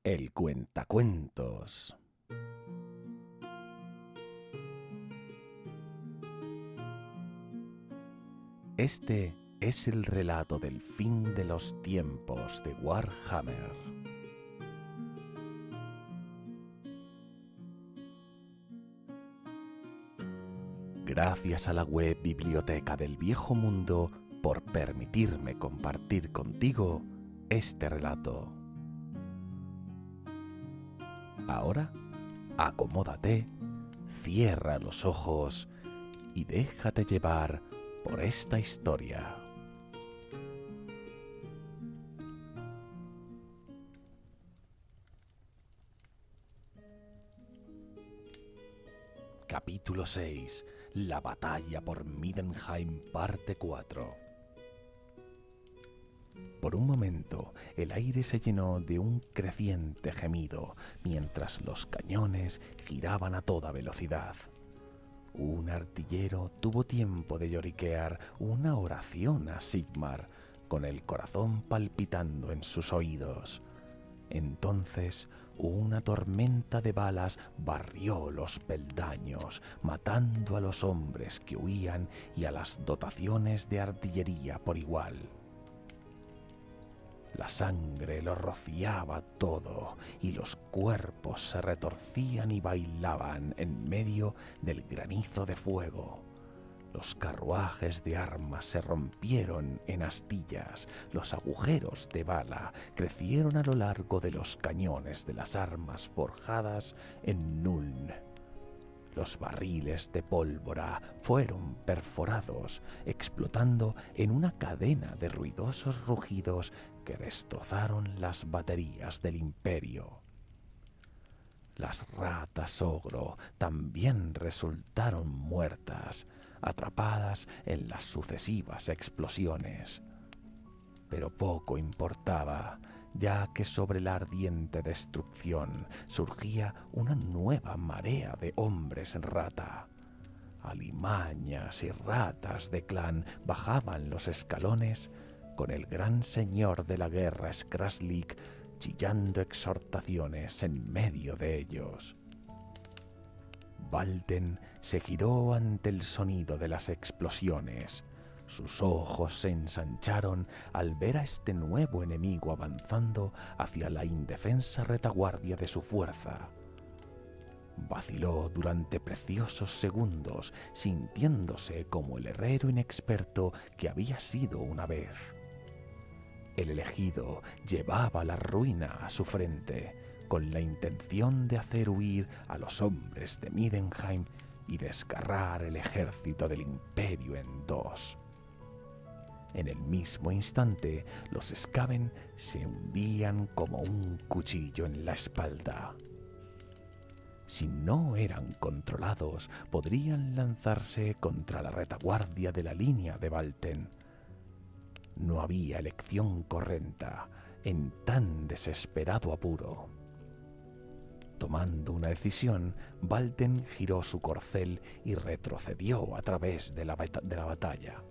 El Cuentacuentos. Este es el relato del fin de los tiempos de Warhammer. Gracias a la web Biblioteca del Viejo Mundo por permitirme compartir contigo este relato. Ahora, acomódate, cierra los ojos y déjate llevar por esta historia. Capítulo 6. La batalla por Middenheim, parte 4. Por un momento, el aire se llenó de un creciente gemido mientras los cañones giraban a toda velocidad. Un artillero tuvo tiempo de lloriquear una oración a Sigmar, con el corazón palpitando en sus oídos. Entonces, una tormenta de balas barrió los peldaños, matando a los hombres que huían y a las dotaciones de artillería por igual. La sangre lo rociaba todo y los cuerpos se retorcían y bailaban en medio del granizo de fuego. Los carruajes de armas se rompieron en astillas, los agujeros de bala crecieron a lo largo de los cañones de las armas forjadas en Nuln. Los barriles de pólvora fueron perforados, explotando en una cadena de ruidosos rugidos que destrozaron las baterías del Imperio. Las ratas ogro también resultaron muertas, atrapadas en las sucesivas explosiones. Pero poco importaba, ya que sobre la ardiente destrucción surgía una nueva marea de hombres rata. Alimañas y ratas de clan bajaban los escalones con el gran señor de la guerra Skraslik chillando exhortaciones en medio de ellos. Valten se giró ante el sonido de las explosiones. Sus ojos se ensancharon al ver a este nuevo enemigo avanzando hacia la indefensa retaguardia de su fuerza. Vaciló durante preciosos segundos, sintiéndose como el herrero inexperto que había sido una vez. El elegido llevaba la ruina a su frente, con la intención de hacer huir a los hombres de Middenheim y desgarrar el ejército del Imperio en dos. En el mismo instante, los Skaven se hundían como un cuchillo en la espalda. Si no eran controlados, podrían lanzarse contra la retaguardia de la línea de Valten. No había elección correcta en tan desesperado apuro. Tomando una decisión, Valten giró su corcel y retrocedió a través de la batalla.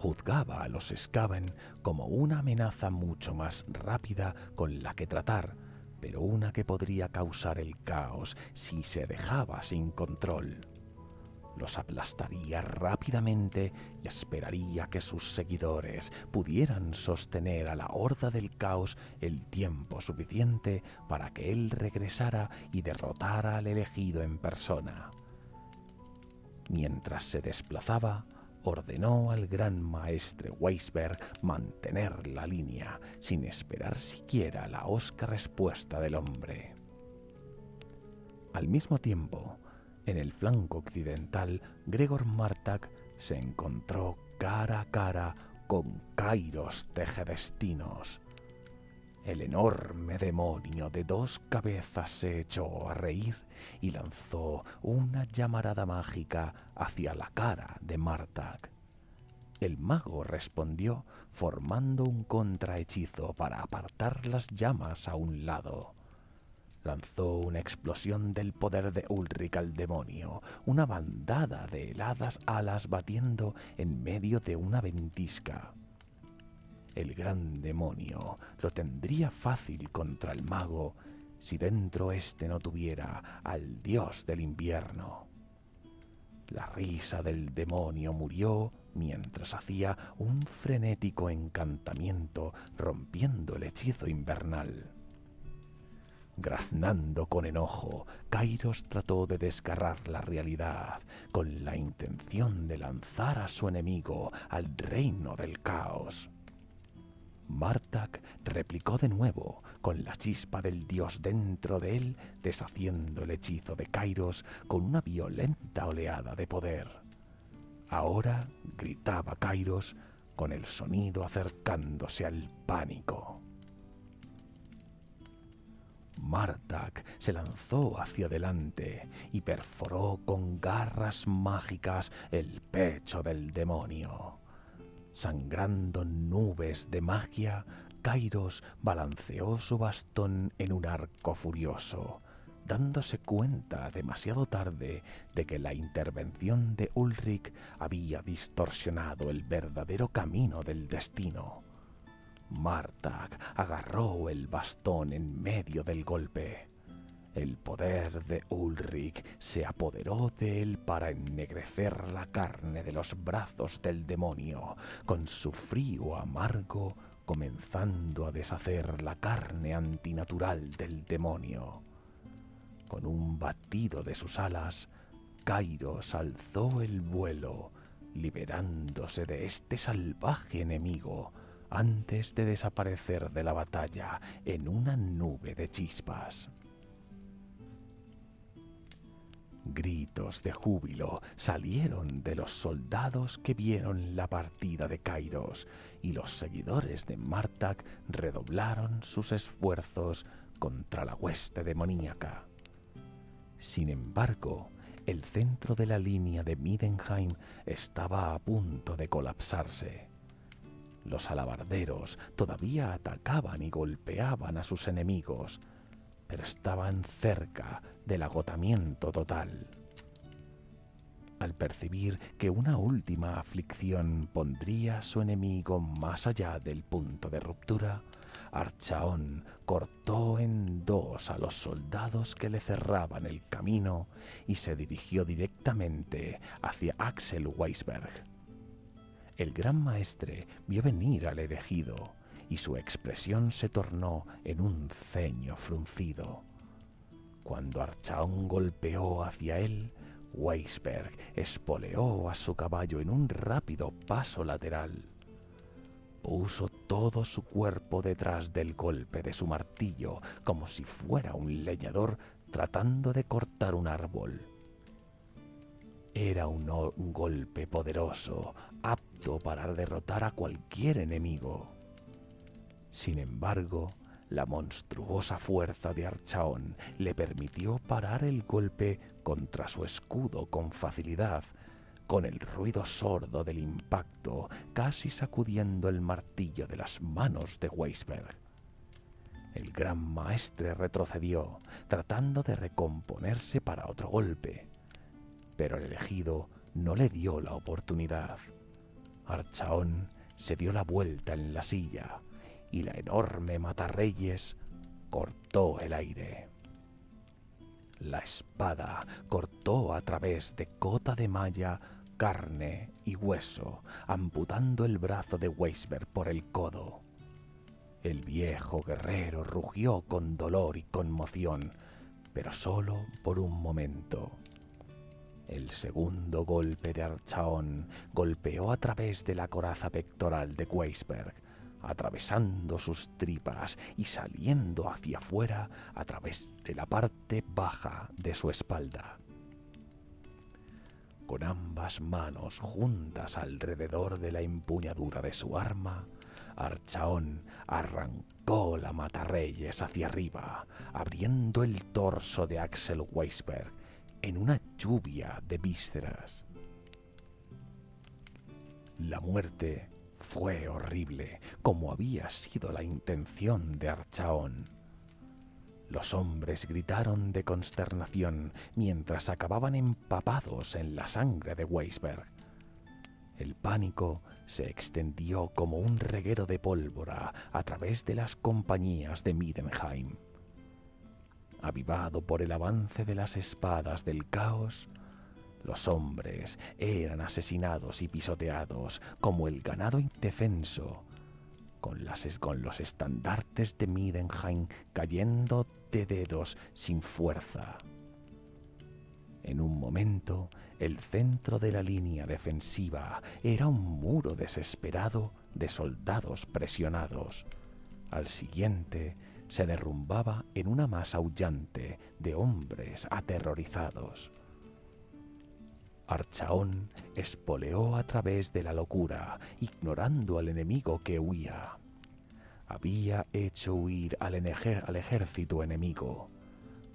Juzgaba a los Skaven como una amenaza mucho más rápida con la que tratar, pero una que podría causar el caos si se dejaba sin control. Los aplastaría rápidamente y esperaría que sus seguidores pudieran sostener a la horda del caos el tiempo suficiente para que él regresara y derrotara al elegido en persona. Mientras se desplazaba, ordenó al gran maestre Weisberg mantener la línea, sin esperar siquiera la hosca respuesta del hombre. Al mismo tiempo, en el flanco occidental, Gregor Martak se encontró cara a cara con Kairos Tegedestinos. El enorme demonio de dos cabezas se echó a reír y lanzó una llamarada mágica hacia la cara de Martak. El mago respondió formando un contrahechizo para apartar las llamas a un lado. Lanzó una explosión del poder de Ulrich al demonio, una bandada de heladas alas batiendo en medio de una ventisca. El gran demonio lo tendría fácil contra el mago si dentro éste no tuviera al dios del invierno. La risa del demonio murió mientras hacía un frenético encantamiento rompiendo el hechizo invernal. Graznando con enojo, Kairos trató de desgarrar la realidad con la intención de lanzar a su enemigo al reino del caos. Martak replicó de nuevo, con la chispa del dios dentro de él, deshaciendo el hechizo de Kairos con una violenta oleada de poder. Ahora gritaba Kairos, con el sonido acercándose al pánico. Martak se lanzó hacia adelante y perforó con garras mágicas el pecho del demonio. Sangrando nubes de magia, Kairos balanceó su bastón en un arco furioso, dándose cuenta demasiado tarde de que la intervención de Ulrich había distorsionado el verdadero camino del destino. Martak agarró el bastón en medio del golpe. El poder de Ulrich se apoderó de él para ennegrecer la carne de los brazos del demonio, con su frío amargo comenzando a deshacer la carne antinatural del demonio. Con un batido de sus alas, Kairos alzó el vuelo, liberándose de este salvaje enemigo, antes de desaparecer de la batalla en una nube de chispas. Gritos de júbilo salieron de los soldados que vieron la partida de Kairos, y los seguidores de Martak redoblaron sus esfuerzos contra la hueste demoníaca. Sin embargo, el centro de la línea de Middenheim estaba a punto de colapsarse. Los alabarderos todavía atacaban y golpeaban a sus enemigos, pero estaban cerca del agotamiento total. Al percibir que una última aflicción pondría a su enemigo más allá del punto de ruptura, Archaon cortó en dos a los soldados que le cerraban el camino y se dirigió directamente hacia Axel Weisberg. El gran maestre vio venir al elegido y su expresión se tornó en un ceño fruncido. Cuando Archaon golpeó hacia él, Weisberg espoleó a su caballo en un rápido paso lateral. Puso todo su cuerpo detrás del golpe de su martillo, como si fuera un leñador tratando de cortar un árbol. Era un golpe poderoso, apto para derrotar a cualquier enemigo. Sin embargo, la monstruosa fuerza de Archaon le permitió parar el golpe contra su escudo con facilidad, con el ruido sordo del impacto casi sacudiendo el martillo de las manos de Weisberg. El gran maestre retrocedió, tratando de recomponerse para otro golpe, pero el elegido no le dio la oportunidad. Archaon se dio la vuelta en la silla y la enorme matarreyes cortó el aire. La espada cortó a través de cota de malla, carne y hueso, amputando el brazo de Weisberg por el codo. El viejo guerrero rugió con dolor y conmoción, pero solo por un momento. El segundo golpe de Archaon golpeó a través de la coraza pectoral de Weisberg, atravesando sus tripas y saliendo hacia afuera a través de la parte baja de su espalda. Con ambas manos juntas alrededor de la empuñadura de su arma, Archaon arrancó la matarreyes hacia arriba, abriendo el torso de Axel Weisberg en una lluvia de vísceras. La muerte fue horrible, como había sido la intención de Archaon. Los hombres gritaron de consternación mientras acababan empapados en la sangre de Weisberg. El pánico se extendió como un reguero de pólvora a través de las compañías de Middenheim. Avivado por el avance de las espadas del caos, los hombres eran asesinados y pisoteados como el ganado indefenso, con los estandartes de Middenheim cayendo de dedos sin fuerza. En un momento, el centro de la línea defensiva era un muro desesperado de soldados presionados. Al siguiente, se derrumbaba en una masa aullante de hombres aterrorizados. Archaon espoleó a través de la locura, ignorando al enemigo que huía. Había hecho huir al ejército enemigo.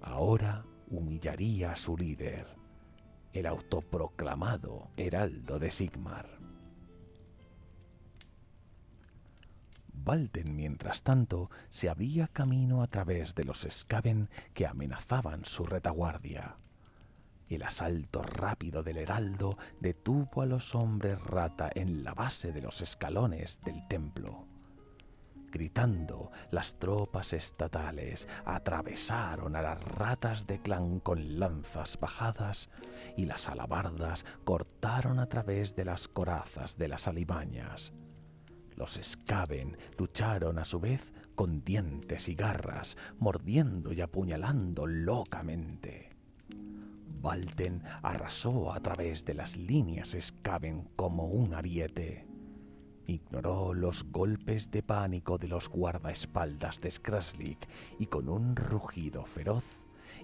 Ahora humillaría a su líder, el autoproclamado heraldo de Sigmar. Valten, mientras tanto, se abría camino a través de los Skaven que amenazaban su retaguardia. El asalto rápido del heraldo detuvo a los hombres rata en la base de los escalones del templo. Gritando, las tropas estatales atravesaron a las ratas de clan con lanzas bajadas y las alabardas cortaron a través de las corazas de las alimañas. Los Skaven lucharon a su vez con dientes y garras, mordiendo y apuñalando locamente. Valten arrasó a través de las líneas Skaven como un ariete. Ignoró los golpes de pánico de los guardaespaldas de Skraslik y con un rugido feroz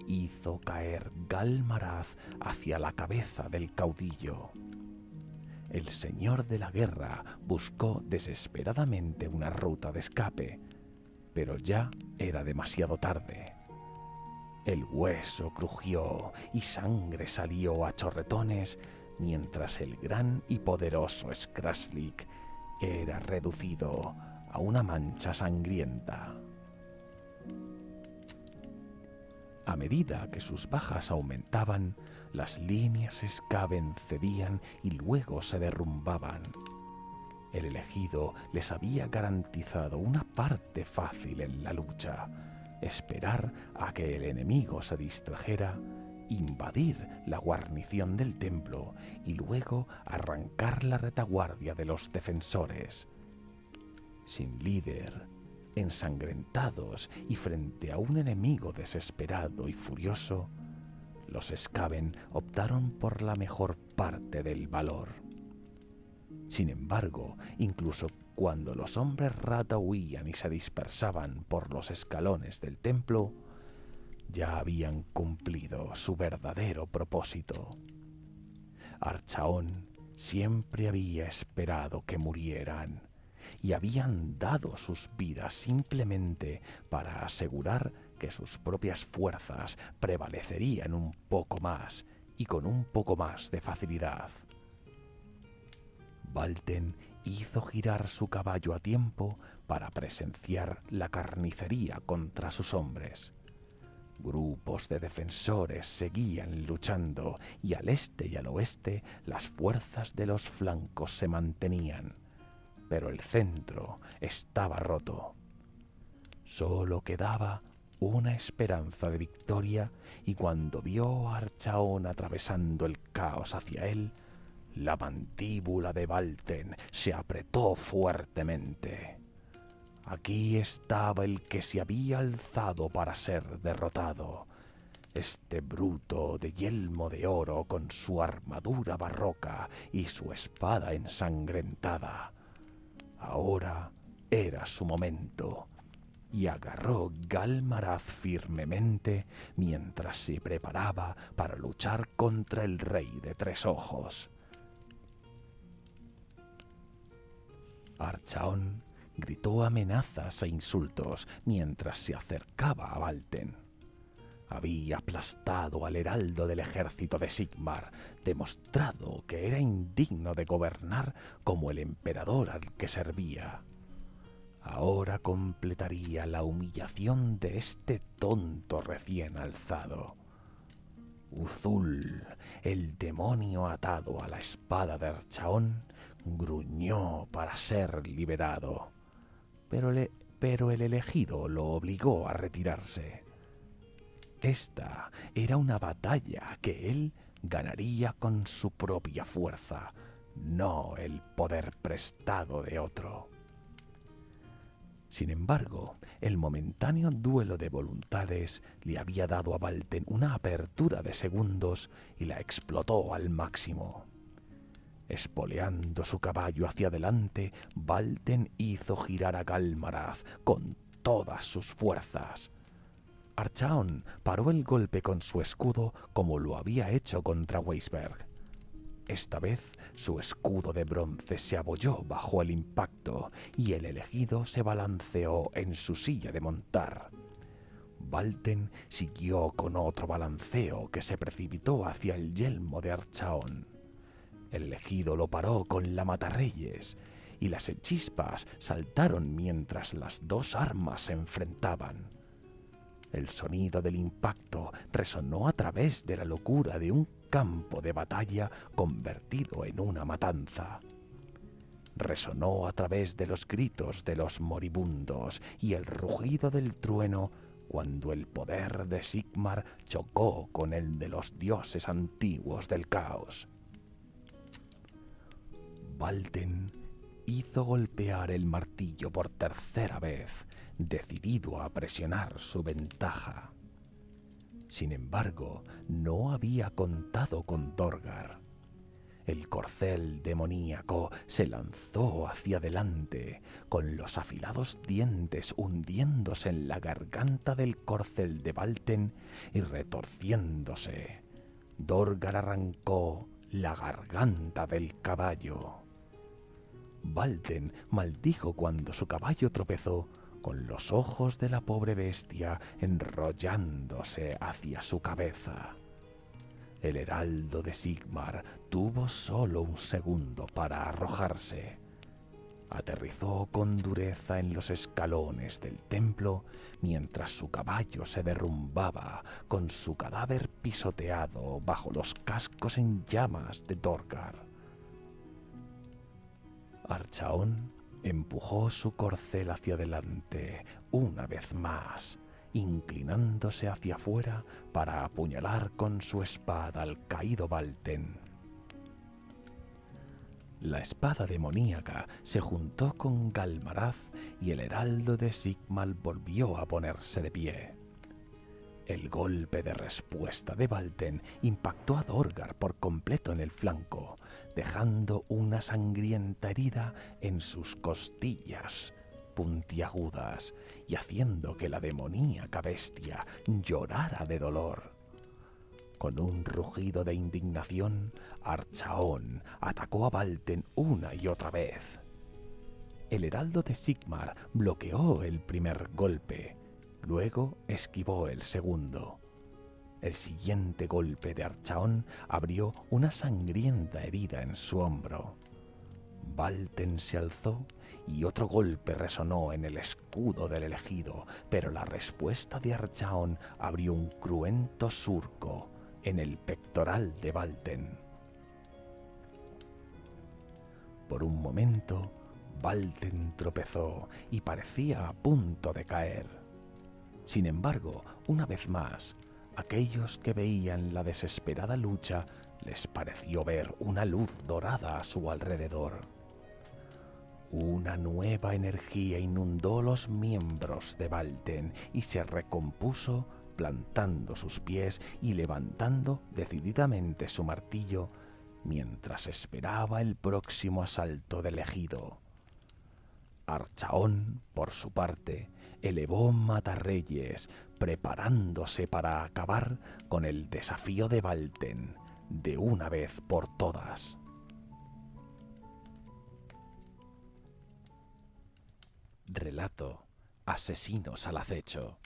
hizo caer Galmaraz hacia la cabeza del caudillo. El señor de la guerra buscó desesperadamente una ruta de escape, pero ya era demasiado tarde. El hueso crujió y sangre salió a chorretones mientras el gran y poderoso Skraslik era reducido a una mancha sangrienta. A medida que sus bajas aumentaban, las líneas Skaven cedían y luego se derrumbaban. El elegido les había garantizado una parte fácil en la lucha: esperar a que el enemigo se distrajera, invadir la guarnición del templo y luego arrancar la retaguardia de los defensores. Sin líder, ensangrentados y frente a un enemigo desesperado y furioso, los Skaven optaron por la mejor parte del valor. Sin embargo, incluso cuando los hombres rata huían y se dispersaban por los escalones del templo, ya habían cumplido su verdadero propósito. Archaon siempre había esperado que murieran, y habían dado sus vidas simplemente para asegurar que sus propias fuerzas prevalecerían un poco más y con un poco más de facilidad. Valten hizo girar su caballo a tiempo para presenciar la carnicería contra sus hombres. Grupos de defensores seguían luchando y al este y al oeste las fuerzas de los flancos se mantenían, pero el centro estaba roto. Solo quedaba una esperanza de victoria y cuando vio a Archaon atravesando el caos hacia él, la mandíbula de Valten se apretó fuertemente. Aquí estaba el que se había alzado para ser derrotado, este bruto de yelmo de oro con su armadura barroca y su espada ensangrentada. Ahora era su momento, y agarró Galmaraz firmemente mientras se preparaba para luchar contra el Rey de Tres Ojos. Archaon gritó amenazas e insultos mientras se acercaba a Valten. Había aplastado al heraldo del ejército de Sigmar, demostrado que era indigno de gobernar como el emperador al que servía. Ahora completaría la humillación de este tonto recién alzado. Uzul, el demonio atado a la espada de Archaon, gruñó para ser liberado, pero el elegido lo obligó a retirarse. Esta era una batalla que él ganaría con su propia fuerza, no el poder prestado de otro. Sin embargo, el momentáneo duelo de voluntades le había dado a Valten una apertura de segundos y la explotó al máximo. Espoleando su caballo hacia adelante, Valten hizo girar a Galmaraz con todas sus fuerzas. Archaon paró el golpe con su escudo como lo había hecho contra Weisberg. Esta vez su escudo de bronce se abolló bajo el impacto y el elegido se balanceó en su silla de montar. Valten siguió con otro balanceo que se precipitó hacia el yelmo de Archaon. El elegido lo paró con la matarreyes y las chispas saltaron mientras las dos armas se enfrentaban. El sonido del impacto resonó a través de la locura de un campo de batalla convertido en una matanza. Resonó a través de los gritos de los moribundos y el rugido del trueno cuando el poder de Sigmar chocó con el de los dioses antiguos del caos. Valten hizo golpear el martillo por tercera vez, decidido a presionar su ventaja. Sin embargo, no había contado con Dorgar. El corcel demoníaco se lanzó hacia adelante, con los afilados dientes hundiéndose en la garganta del corcel de Valten y retorciéndose. Dorgar arrancó la garganta del caballo. Valten maldijo cuando su caballo tropezó, con los ojos de la pobre bestia enrollándose hacia su cabeza. El heraldo de Sigmar tuvo solo un segundo para arrojarse. Aterrizó con dureza en los escalones del templo mientras su caballo se derrumbaba con su cadáver pisoteado bajo los cascos en llamas de Dorgar. Archaon empujó su corcel hacia adelante una vez más, inclinándose hacia afuera para apuñalar con su espada al caído Valten. La espada demoníaca se juntó con Galmaraz y el heraldo de Sigmar volvió a ponerse de pie. El golpe de respuesta de Valten impactó a Dorgar por completo en el flanco, dejando una sangrienta herida en sus costillas puntiagudas y haciendo que la demoníaca bestia llorara de dolor. Con un rugido de indignación, Archaon atacó a Valten una y otra vez. El heraldo de Sigmar bloqueó el primer golpe, luego esquivó el segundo. El siguiente golpe de Archaon abrió una sangrienta herida en su hombro. Valten se alzó y otro golpe resonó en el escudo del elegido, pero la respuesta de Archaon abrió un cruento surco en el pectoral de Valten. Por un momento, Valten tropezó y parecía a punto de caer. Sin embargo, una vez más, aquellos que veían la desesperada lucha les pareció ver una luz dorada a su alrededor. Una nueva energía inundó los miembros de Valten y se recompuso plantando sus pies y levantando decididamente su martillo mientras esperaba el próximo asalto del ejido. Archaon, por su parte, elevó matarreyes, preparándose para acabar con el desafío de Valten de una vez por todas. Relato: Asesinos al acecho.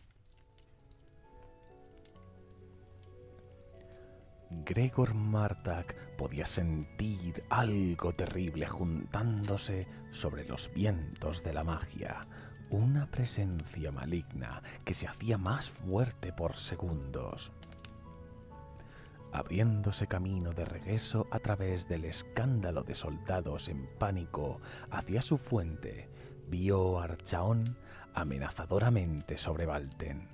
Gregor Martak podía sentir algo terrible juntándose sobre los vientos de la magia, una presencia maligna que se hacía más fuerte por segundos. Abriéndose camino de regreso a través del escándalo de soldados en pánico hacia su fuente, vio a Archaon amenazadoramente sobre Valten.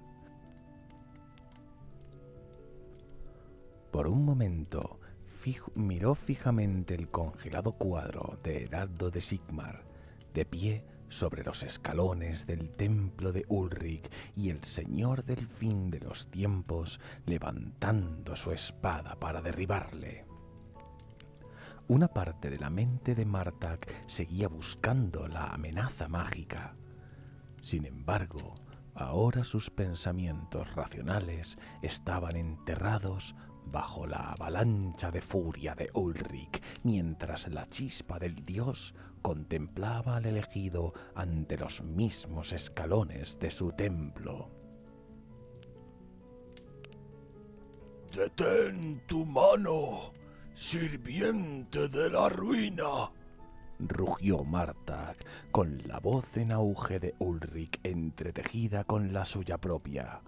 Por un momento miró fijamente el congelado cuadro de Heraldo de Sigmar, de pie sobre los escalones del templo de Ulrich, y el señor del fin de los tiempos levantando su espada para derribarle. Una parte de la mente de Martak seguía buscando la amenaza mágica. Sin embargo, ahora sus pensamientos racionales estaban enterrados bajo la avalancha de furia de Ulrich, mientras la chispa del dios contemplaba al elegido ante los mismos escalones de su templo. «Detén tu mano, sirviente de la ruina», rugió Martak, con la voz en auge de Ulrich entretejida con la suya propia.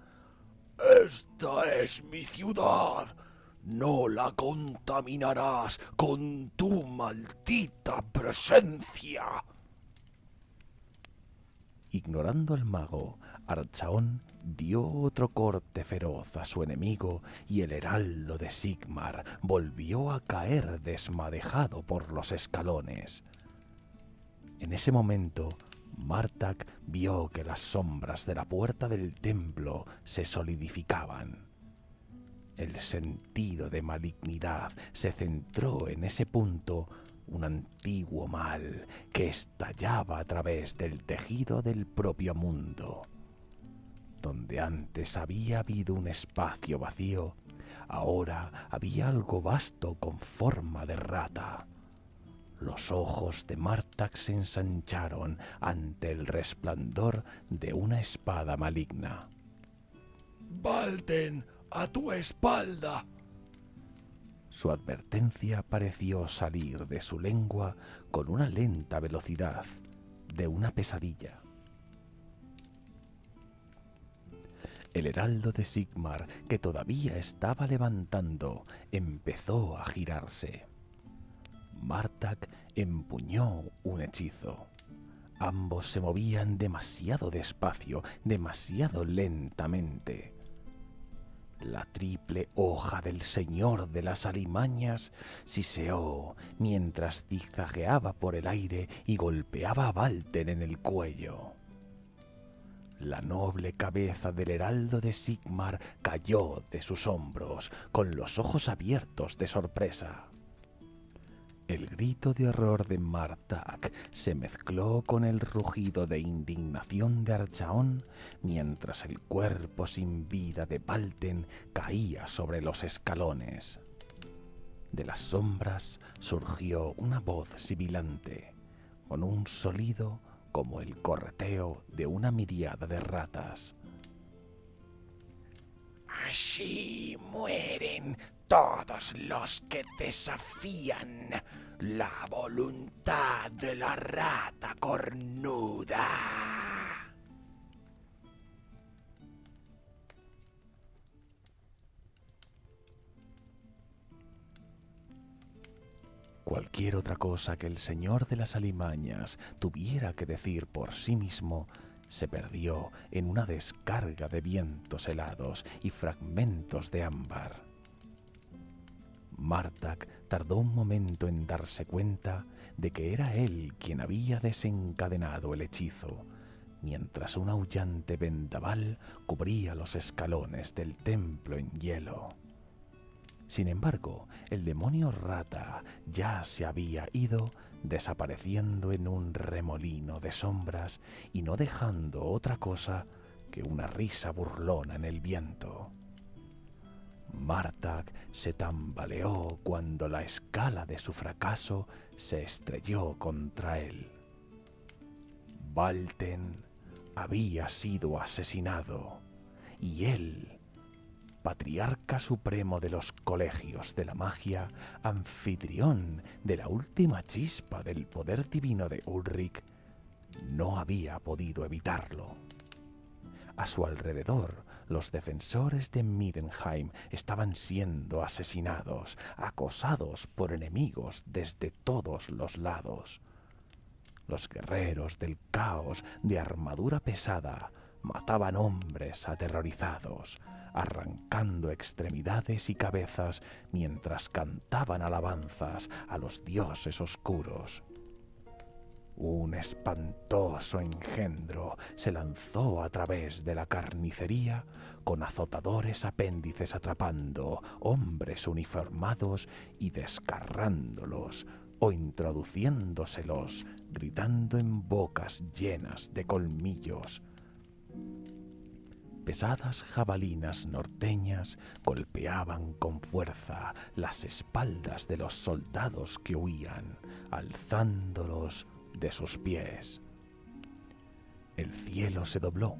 «Esta es mi ciudad. No la contaminarás con tu maldita presencia». Ignorando al mago, Archaon dio otro corte feroz a su enemigo y el heraldo de Sigmar volvió a caer desmadejado por los escalones. En ese momento, Martak vio que las sombras de la puerta del templo se solidificaban. El sentido de malignidad se centró en ese punto, un antiguo mal que estallaba a través del tejido del propio mundo. Donde antes había habido un espacio vacío, ahora había algo vasto con forma de rata. Los ojos de Martak se ensancharon ante el resplandor de una espada maligna. «Valten, a tu espalda». Su advertencia pareció salir de su lengua con una lenta velocidad de una pesadilla. El heraldo de Sigmar, que todavía estaba levantando, empezó a girarse. Martak empuñó un hechizo. Ambos se movían demasiado despacio, demasiado lentamente. La triple hoja del señor de las alimañas siseó mientras zigzagueaba por el aire y golpeaba a Valten en el cuello. La noble cabeza del heraldo de Sigmar cayó de sus hombros, con los ojos abiertos de sorpresa. El grito de horror de Martak se mezcló con el rugido de indignación de Archaon, mientras el cuerpo sin vida de Valten caía sobre los escalones. De las sombras surgió una voz sibilante, con un sonido como el correteo de una miríada de ratas. «Así mueren todos los que desafían la voluntad de la rata cornuda». Cualquier otra cosa que el señor de las alimañas tuviera que decir por sí mismo se perdió en una descarga de vientos helados y fragmentos de ámbar. Martak tardó un momento en darse cuenta de que era él quien había desencadenado el hechizo, mientras un aullante vendaval cubría los escalones del templo en hielo. Sin embargo, el demonio rata ya se había ido, desapareciendo en un remolino de sombras y no dejando otra cosa que una risa burlona en el viento. Martak se tambaleó cuando la escala de su fracaso se estrelló contra él. Valten había sido asesinado y él, patriarca supremo de los colegios de la magia, anfitrión de la última chispa del poder divino de Ulrich, no había podido evitarlo. A su alrededor, los defensores de Middenheim estaban siendo asesinados, acosados por enemigos desde todos los lados. Los guerreros del caos de armadura pesada mataban hombres aterrorizados, arrancando extremidades y cabezas mientras cantaban alabanzas a los dioses oscuros. Un espantoso engendro se lanzó a través de la carnicería con azotadores apéndices atrapando hombres uniformados y desgarrándolos o introduciéndoselos, gritando en bocas llenas de colmillos. Pesadas jabalinas norteñas golpeaban con fuerza las espaldas de los soldados que huían, alzándolos de sus pies. El cielo se dobló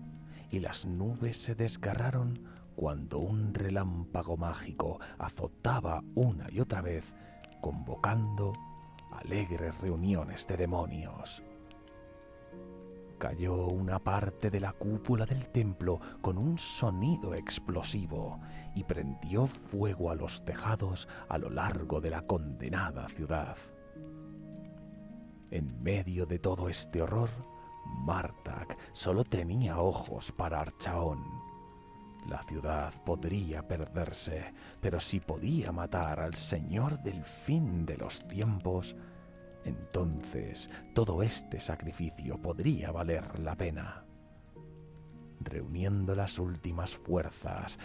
y las nubes se desgarraron cuando un relámpago mágico azotaba una y otra vez, convocando alegres reuniones de demonios. Cayó una parte de la cúpula del templo con un sonido explosivo y prendió fuego a los tejados a lo largo de la condenada ciudad. En medio de todo este horror, Martak solo tenía ojos para Archaon. La ciudad podría perderse, pero si podía matar al Señor del fin de los tiempos, entonces todo este sacrificio podría valer la pena. Reuniendo las últimas fuerzas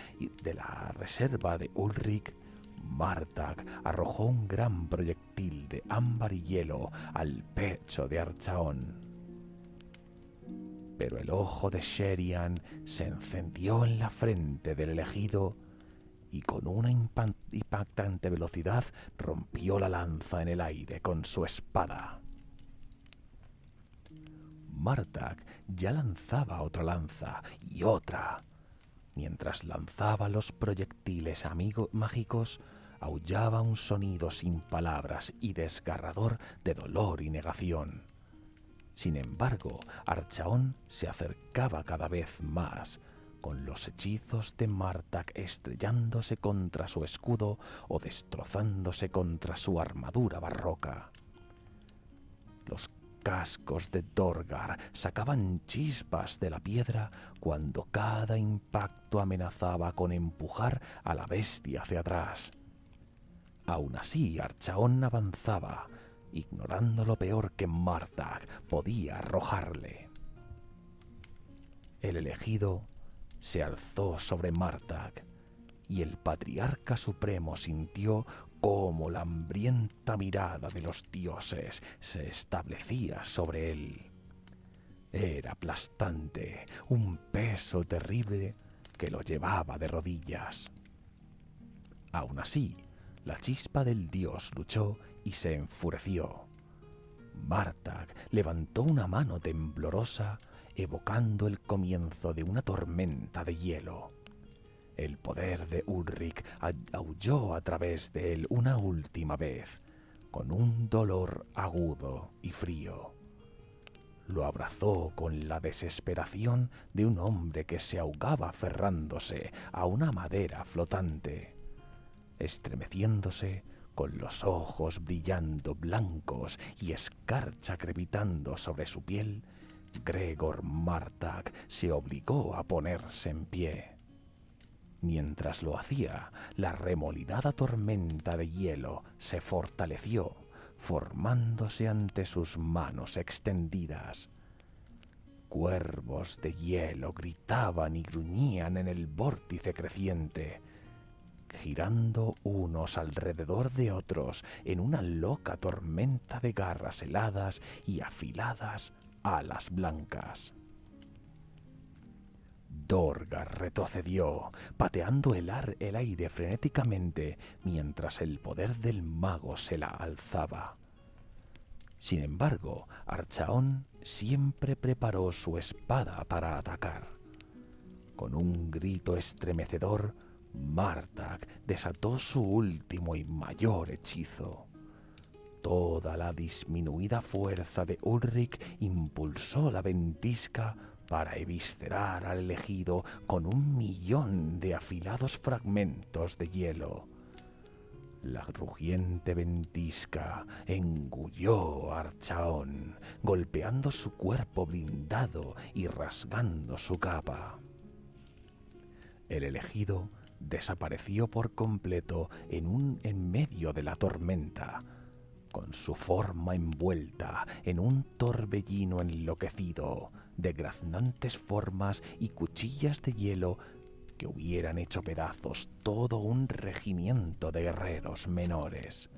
de la reserva de Ulrich, Martak arrojó un gran proyectil de ámbar y hielo al pecho de Archaon. Pero el ojo de Sherian se encendió en la frente del elegido y con una impactante velocidad rompió la lanza en el aire con su espada. Martak ya lanzaba otra lanza y otra. Mientras lanzaba los proyectiles mágicos, aullaba un sonido sin palabras y desgarrador de dolor y negación. Sin embargo, Archaon se acercaba cada vez más, con los hechizos de Martak estrellándose contra su escudo o destrozándose contra su armadura barroca. Los cascos de Dorgar sacaban chispas de la piedra cuando cada impacto amenazaba con empujar a la bestia hacia atrás. Aún así, Archaon avanzaba, ignorando lo peor que Martak podía arrojarle. El elegido se alzó sobre Martak y el patriarca supremo sintió cómo la hambrienta mirada de los dioses se establecía sobre él. Era aplastante, un peso terrible que lo llevaba de rodillas. Aún así, la chispa del dios luchó y se enfureció. Martak levantó una mano temblorosa, evocando el comienzo de una tormenta de hielo. El poder de Ulrich aulló a través de él una última vez, con un dolor agudo y frío. Lo abrazó con la desesperación de un hombre que se ahogaba aferrándose a una madera flotante. Estremeciéndose, con los ojos brillando blancos y escarcha crepitando sobre su piel, Gregor Martak se obligó a ponerse en pie. Mientras lo hacía, la remolinada tormenta de hielo se fortaleció, formándose ante sus manos extendidas. Cuervos de hielo gritaban y gruñían en el vórtice creciente, girando unos alrededor de otros en una loca tormenta de garras heladas y afiladas alas blancas. Dorgar retrocedió, pateando el aire frenéticamente mientras el poder del mago se la alzaba. Sin embargo, Archaon siempre preparó su espada para atacar. Con un grito estremecedor, Martak desató su último y mayor hechizo. Toda la disminuida fuerza de Ulrich impulsó la ventisca para eviscerar al elegido con 1.000.000 de afilados fragmentos de hielo. La rugiente ventisca engulló a Archaón, golpeando su cuerpo blindado y rasgando su capa. El elegido desapareció por completo en medio de la tormenta, con su forma envuelta en un torbellino enloquecido de graznantes formas y cuchillas de hielo que hubieran hecho pedazos todo un regimiento de guerreros menores.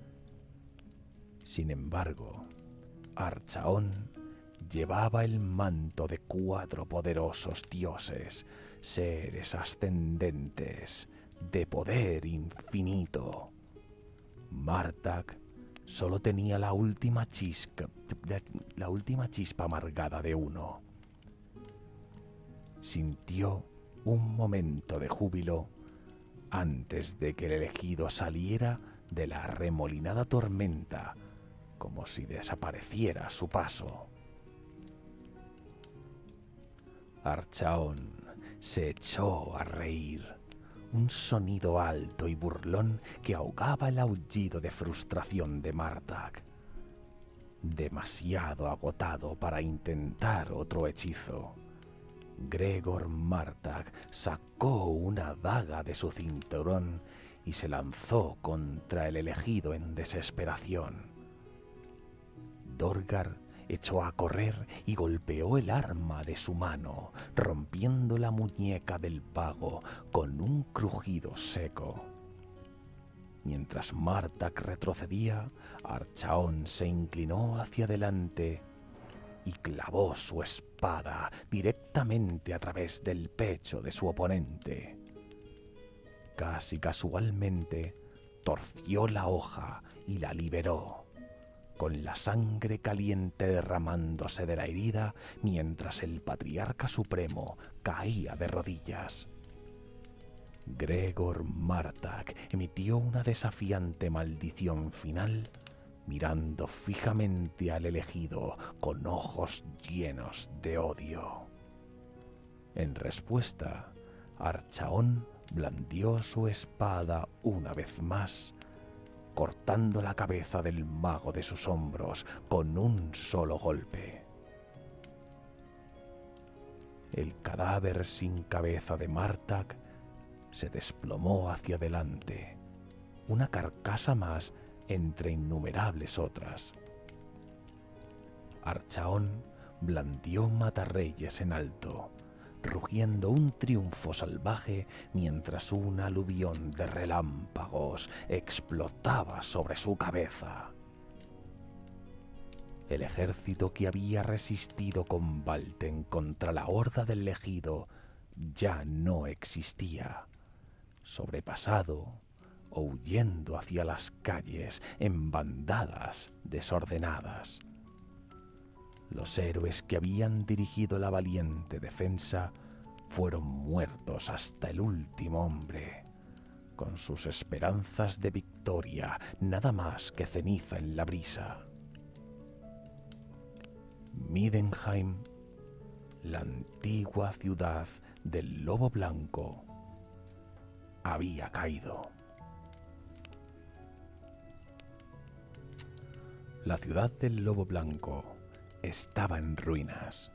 Sin embargo, Archaón llevaba el manto de 4 poderosos dioses, seres ascendentes, de poder infinito. Martak solo tenía la última chispa amargada de uno. Sintió un momento de júbilo antes de que el elegido saliera de la arremolinada tormenta, como si desapareciera a su paso. Archaón se echó a reír, un sonido alto y burlón que ahogaba el aullido de frustración de Martak, demasiado agotado para intentar otro hechizo. Gregor Martak sacó una daga de su cinturón y se lanzó contra el elegido en desesperación. Dorgar echó a correr y golpeó el arma de su mano, rompiendo la muñeca del pago con un crujido seco. Mientras Martak retrocedía, Archaón se inclinó hacia adelante y clavó su espada directamente a través del pecho de su oponente. Casi casualmente, torció la hoja y la liberó, con la sangre caliente derramándose de la herida mientras el Patriarca Supremo caía de rodillas. Gregor Martak emitió una desafiante maldición final, mirando fijamente al elegido con ojos llenos de odio. En respuesta, Archaón blandió su espada una vez más, cortando la cabeza del mago de sus hombros con un solo golpe. El cadáver sin cabeza de Martak se desplomó hacia adelante, una carcasa más entre innumerables otras. Archaón blandió matarreyes en alto, rugiendo un triunfo salvaje mientras un aluvión de relámpagos explotaba sobre su cabeza. El ejército que había resistido con Valten contra la horda del elegido ya no existía, sobrepasado o huyendo hacia las calles en bandadas desordenadas. Los héroes que habían dirigido la valiente defensa fueron muertos hasta el último hombre, con sus esperanzas de victoria nada más que ceniza en la brisa. Midenheim, la antigua ciudad del Lobo Blanco, había caído. La ciudad del Lobo Blanco estaba en ruinas.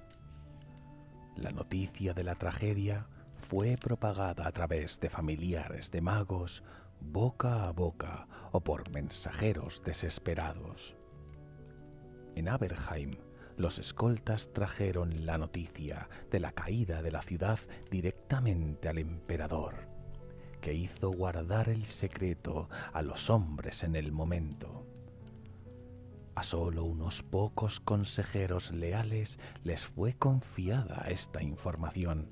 La noticia de la tragedia fue propagada a través de familiares de magos, boca a boca o por mensajeros desesperados. En Aberheim, los escoltas trajeron la noticia de la caída de la ciudad directamente al emperador, que hizo guardar el secreto a los hombres en el momento. A solo unos pocos consejeros leales les fue confiada esta información,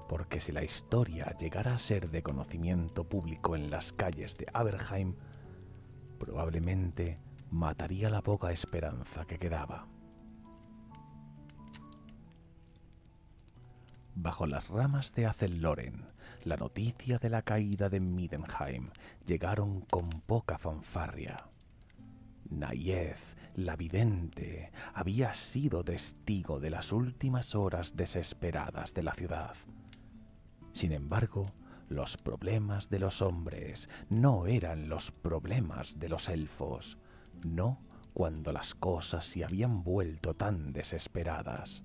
porque si la historia llegara a ser de conocimiento público en las calles de Aberheim, probablemente mataría la poca esperanza que quedaba. Bajo las ramas de Azelloren, la noticia de la caída de Midenheim llegaron con poca fanfarria. Nayez, la vidente, había sido testigo de las últimas horas desesperadas de la ciudad. Sin embargo, los problemas de los hombres no eran los problemas de los elfos, no cuando las cosas se habían vuelto tan desesperadas.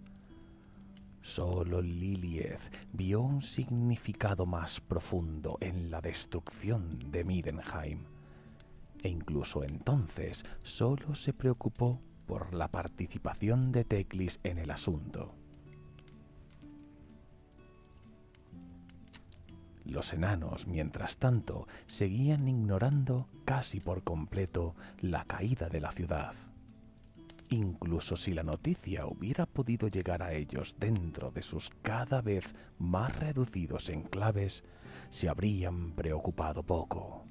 Solo Lilieth vio un significado más profundo en la destrucción de Middenheim, e incluso entonces solo se preocupó por la participación de Teclis en el asunto. Los enanos, mientras tanto, seguían ignorando casi por completo la caída de la ciudad. Incluso si la noticia hubiera podido llegar a ellos dentro de sus cada vez más reducidos enclaves, se habrían preocupado poco.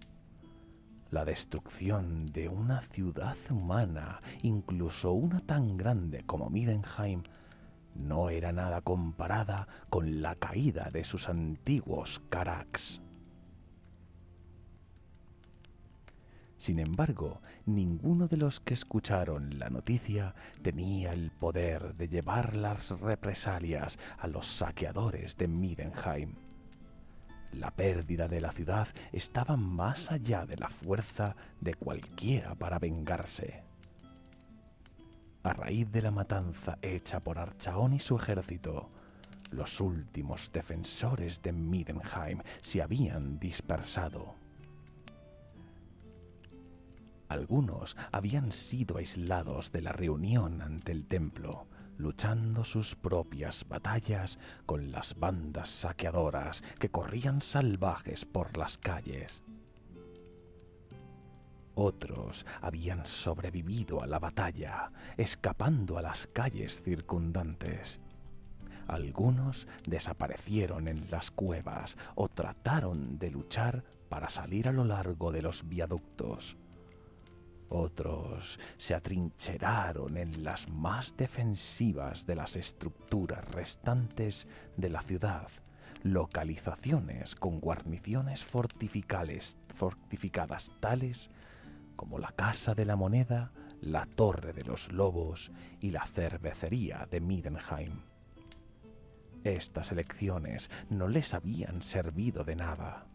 La destrucción de una ciudad humana, incluso una tan grande como Middenheim, no era nada comparada con la caída de sus antiguos Carracks. Sin embargo, ninguno de los que escucharon la noticia tenía el poder de llevar las represalias a los saqueadores de Middenheim. La pérdida de la ciudad estaba más allá de la fuerza de cualquiera para vengarse. A raíz de la matanza hecha por Archaon y su ejército, los últimos defensores de Middenheim se habían dispersado. Algunos habían sido aislados de la reunión ante el templo, luchando sus propias batallas con las bandas saqueadoras que corrían salvajes por las calles. Otros habían sobrevivido a la batalla, escapando a las calles circundantes. Algunos desaparecieron en las cuevas o trataron de luchar para salir a lo largo de los viaductos. Otros se atrincheraron en las más defensivas de las estructuras restantes de la ciudad, localizaciones con guarniciones fortificadas tales como la Casa de la Moneda, la Torre de los Lobos y la cervecería de Middenheim. Estas elecciones no les habían servido de nada.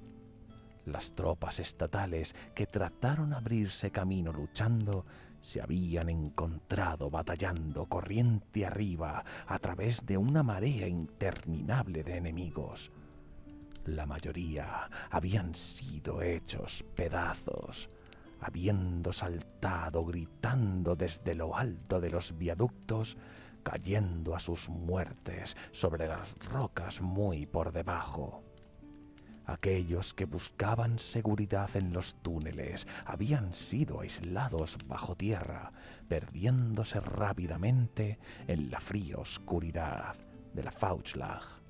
Las tropas estatales que trataron de abrirse camino luchando se habían encontrado batallando corriente arriba a través de una marea interminable de enemigos. La mayoría habían sido hechos pedazos, habiendo saltado gritando desde lo alto de los viaductos, cayendo a sus muertes sobre las rocas muy por debajo. Aquellos que buscaban seguridad en los túneles habían sido aislados bajo tierra, perdiéndose rápidamente en la fría oscuridad de la Fauchlag.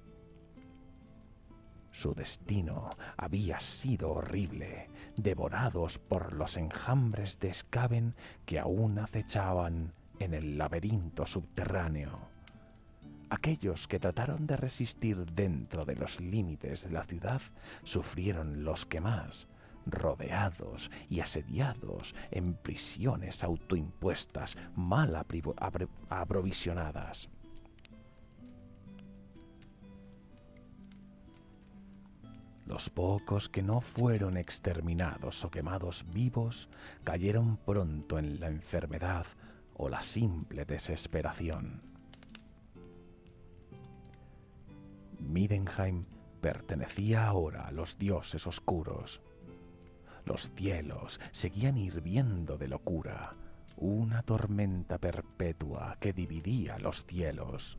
Su destino había sido horrible, devorados por los enjambres de Skaven que aún acechaban en el laberinto subterráneo. Aquellos que trataron de resistir dentro de los límites de la ciudad sufrieron los que más, rodeados y asediados en prisiones autoimpuestas mal aprovisionadas. Los pocos que no fueron exterminados o quemados vivos cayeron pronto en la enfermedad o la simple desesperación. Middenheim pertenecía ahora a los dioses oscuros. Los cielos seguían hirviendo de locura, una tormenta perpetua que dividía los cielos.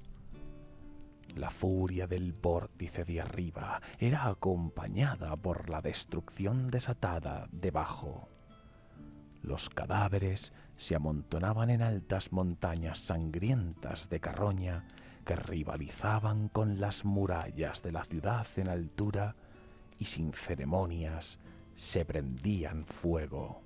La furia del vórtice de arriba era acompañada por la destrucción desatada debajo. Los cadáveres se amontonaban en altas montañas sangrientas de carroña que rivalizaban con las murallas de la ciudad en altura y sin ceremonias se prendían fuego.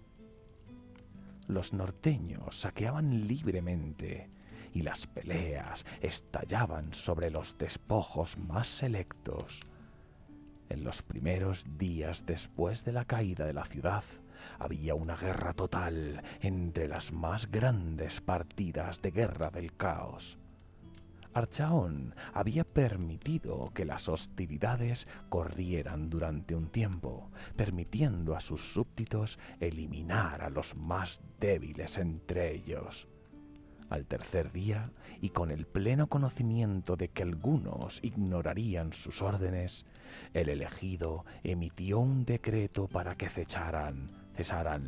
Los norteños saqueaban libremente y las peleas estallaban sobre los despojos más selectos. En los primeros días después de la caída de la ciudad, Había una guerra total entre las más grandes partidas de Guerra del Caos. Archaon había permitido que las hostilidades corrieran durante un tiempo, permitiendo a sus súbditos eliminar a los más débiles entre ellos. Al tercer día, y con el pleno conocimiento de que algunos ignorarían sus órdenes, el elegido emitió un decreto para que cesaran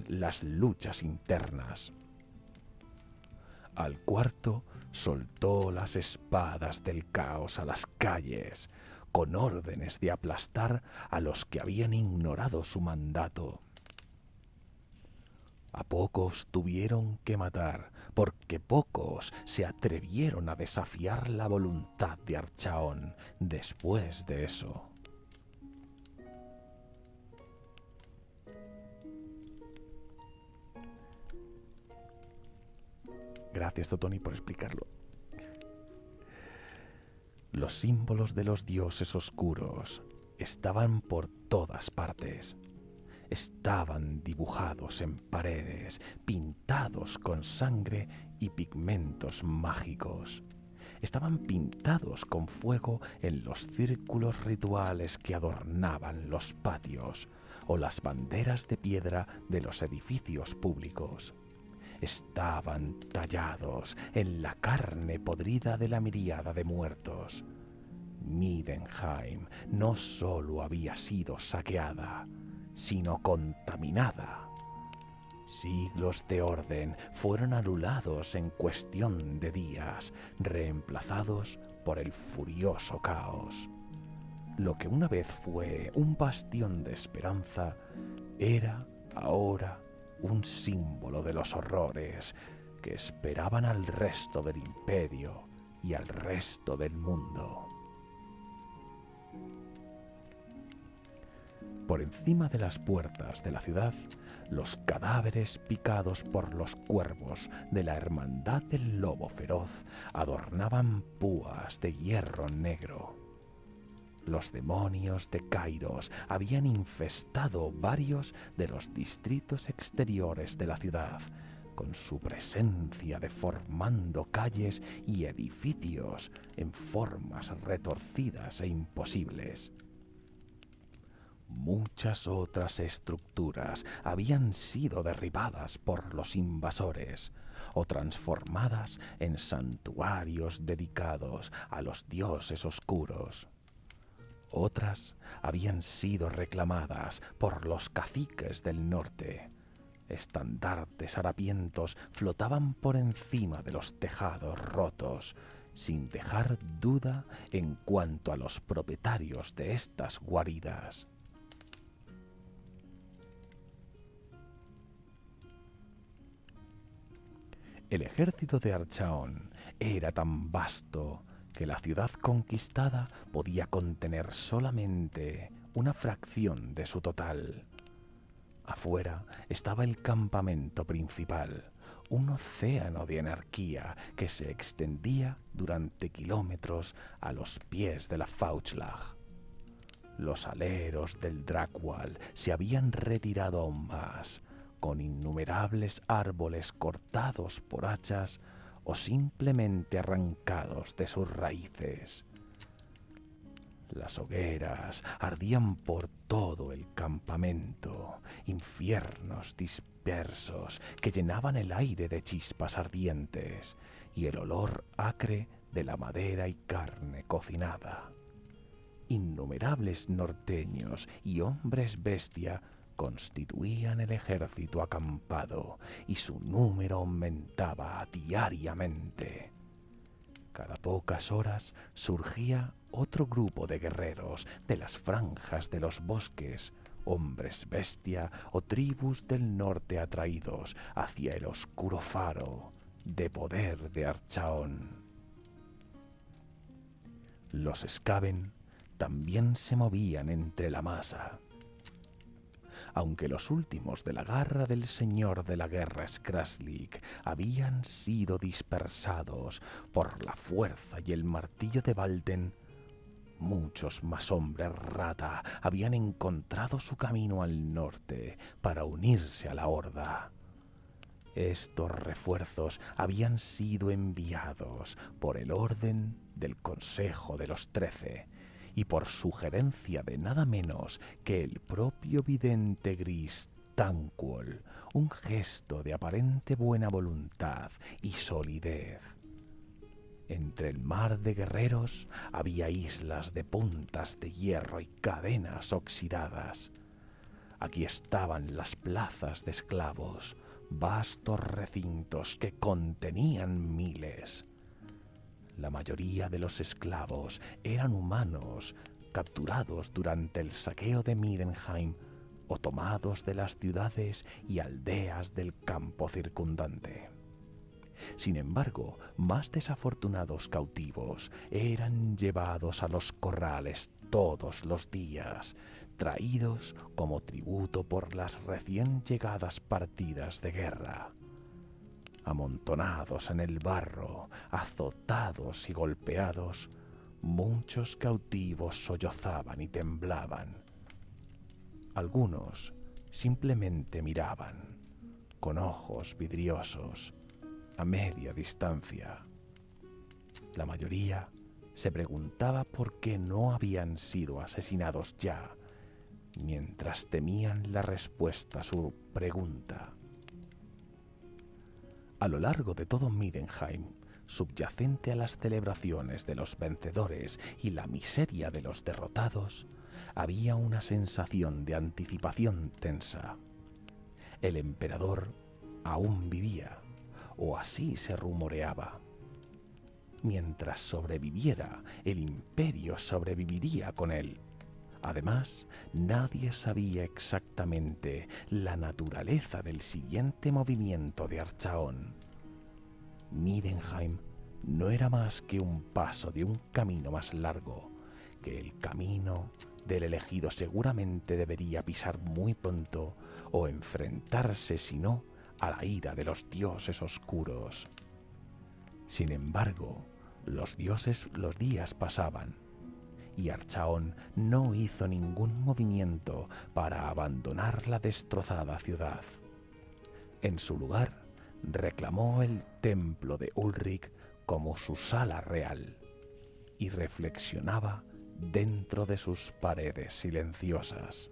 las luchas internas. Al cuarto, soltó las espadas del caos a las calles, con órdenes de aplastar a los que habían ignorado su mandato. A pocos tuvieron que matar, porque pocos se atrevieron a desafiar la voluntad de Archaon después de eso. Gracias, Totoni, por explicarlo. Los símbolos de los dioses oscuros estaban por todas partes. Estaban dibujados en paredes, pintados con sangre y pigmentos mágicos. Estaban pintados con fuego en los círculos rituales que adornaban los patios o las banderas de piedra de los edificios públicos. Estaban tallados en la carne podrida de la miríada de muertos. Middenheim no solo había sido saqueada, sino contaminada. Siglos de orden fueron anulados en cuestión de días, reemplazados por el furioso caos. Lo que una vez fue un bastión de esperanza era ahora un símbolo de los horrores que esperaban al resto del imperio y al resto del mundo. Por encima de las puertas de la ciudad, los cadáveres picados por los cuervos de la Hermandad del Lobo Feroz adornaban púas de hierro negro. Los demonios de Kairos habían infestado varios de los distritos exteriores de la ciudad, con su presencia deformando calles y edificios en formas retorcidas e imposibles. Muchas otras estructuras habían sido derribadas por los invasores o transformadas en santuarios dedicados a los dioses oscuros. Otras habían sido reclamadas por los caciques del norte. Estandartes harapientos flotaban por encima de los tejados rotos, sin dejar duda en cuanto a los propietarios de estas guaridas. El ejército de Archaon era tan vasto que la ciudad conquistada podía contener solamente una fracción de su total. Afuera estaba el campamento principal, un océano de anarquía que se extendía durante kilómetros a los pies de la Fauchlag. Los aleros del Dracwall se habían retirado aún más, con innumerables árboles cortados por hachas o simplemente arrancados de sus raíces. Las hogueras ardían por todo el campamento, infiernos dispersos que llenaban el aire de chispas ardientes y el olor acre de la madera y carne cocinada. Innumerables norteños y hombres bestia constituían el ejército acampado y su número aumentaba diariamente. Cada pocas horas surgía otro grupo de guerreros de las franjas de los bosques, hombres bestia o tribus del norte atraídos hacia el oscuro faro de poder de Archaon. Los Skaven también se movían entre la masa. Aunque los últimos de la garra del señor de la guerra Skraslik habían sido dispersados por la fuerza y el martillo de Valden, Muchos más hombres rata habían encontrado su camino al norte para unirse a la horda. Estos refuerzos habían sido enviados por el orden del Consejo de los 13 y por sugerencia de nada menos que el propio vidente gris Tanquol, un gesto de aparente buena voluntad y solidez. Entre el mar de guerreros había islas de puntas de hierro y cadenas oxidadas. Aquí estaban las plazas de esclavos, vastos recintos que contenían miles. La mayoría de los esclavos eran humanos, capturados durante el saqueo de Midenheim o tomados de las ciudades y aldeas del campo circundante. Sin embargo, más desafortunados cautivos eran llevados a los corrales todos los días, traídos como tributo por las recién llegadas partidas de guerra. Amontonados en el barro, azotados y golpeados, muchos cautivos sollozaban y temblaban. Algunos simplemente miraban, con ojos vidriosos, a media distancia. La mayoría se preguntaba por qué no habían sido asesinados ya, mientras temían la respuesta a su pregunta. A lo largo de todo Midenheim, subyacente a las celebraciones de los vencedores y la miseria de los derrotados, había una sensación de anticipación tensa. El emperador aún vivía, o así se rumoreaba. Mientras sobreviviera, el imperio sobreviviría con él. Además, nadie sabía exactamente la naturaleza del siguiente movimiento de Archaon. Midenheim no era más que un paso de un camino más largo, que el camino del elegido seguramente debería pisar muy pronto o enfrentarse, si no, a la ira de los dioses oscuros. Sin embargo, los días pasaban, y Archaon no hizo ningún movimiento para abandonar la destrozada ciudad. En su lugar, reclamó el templo de Ulrich como su sala real, y reflexionaba dentro de sus paredes silenciosas.